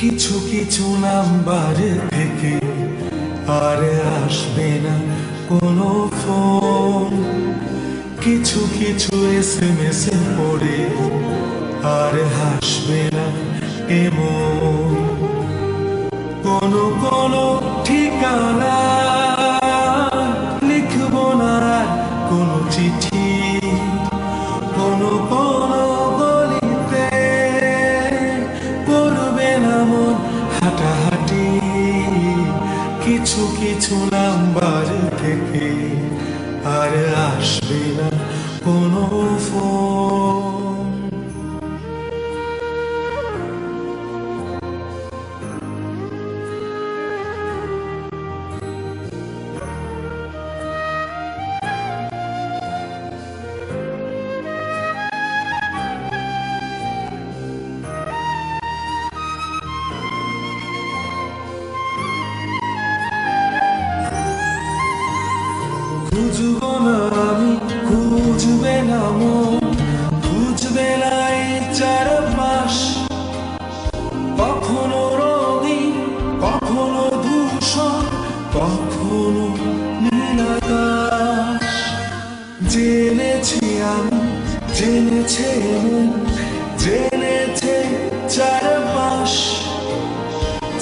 কিছু কিছু নাম্বার থেকে আর আসবে না কোনো ফোন, কিছু কিছু SMS পড়ে আর হাসবে না এমন কোনো কোনো ঠিকানা লিখবো না কোনো চিঠি, কোনো কোনো গলিতে করবে না মন হাঁটাহাঁটি। কিছু কিছু নাম্বার থেকে আর আসবে না কোনো ফোন। খুঁজবো না আমি, খুঁজবে না মন, খুঁজবে না এই চারপাশ, কখনো রঙিন কখনো দূষণ কখনো নীল আকাশ। জেনেছি আমি, জেনেছে মন, জেনেছে চারপাশ,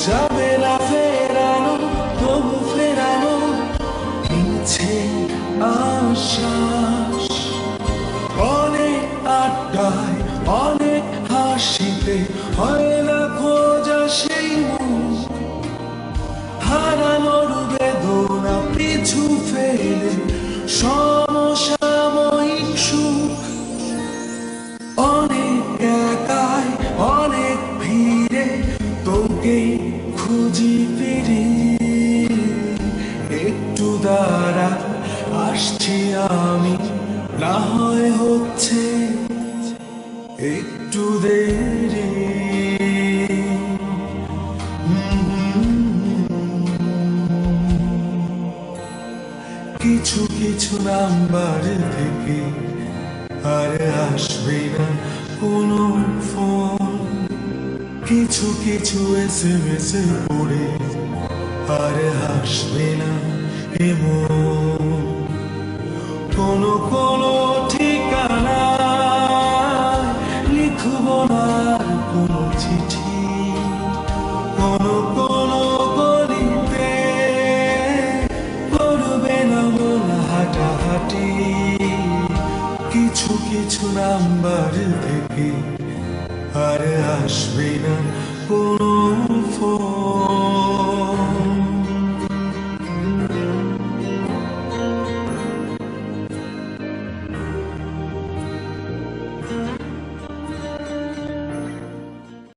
যাবে না ফেরানো তবু ফেরানো মিছে আশ্বাস। অনেক আড্ডায় অনেক হাসিতে হয় না খোঁজা সেই মুখ, হারানোর বেদনা পিছু ফেলে সমসাময়িক সুখ। অনেক একাই অনেক ভিড়ে তোকে খুঁজি ফিরি, একটু দাঁড়া আসছি আমি, না হয় হচ্ছে একটু দেরি। কিছু কিছু নাম্বার থেকে আর আসবে না কোনো ফোন, কিছু কিছু SMS পড়ে আর হাসবে না এমন কোনো কোনো ঠিকানা লিখবো না কোনো চিঠি, কোনো কোনো গলিতে করবে না মন হাঁটাহাঁটি। কিছু কিছু নাম্বার থেকে আর আসবে না কোনো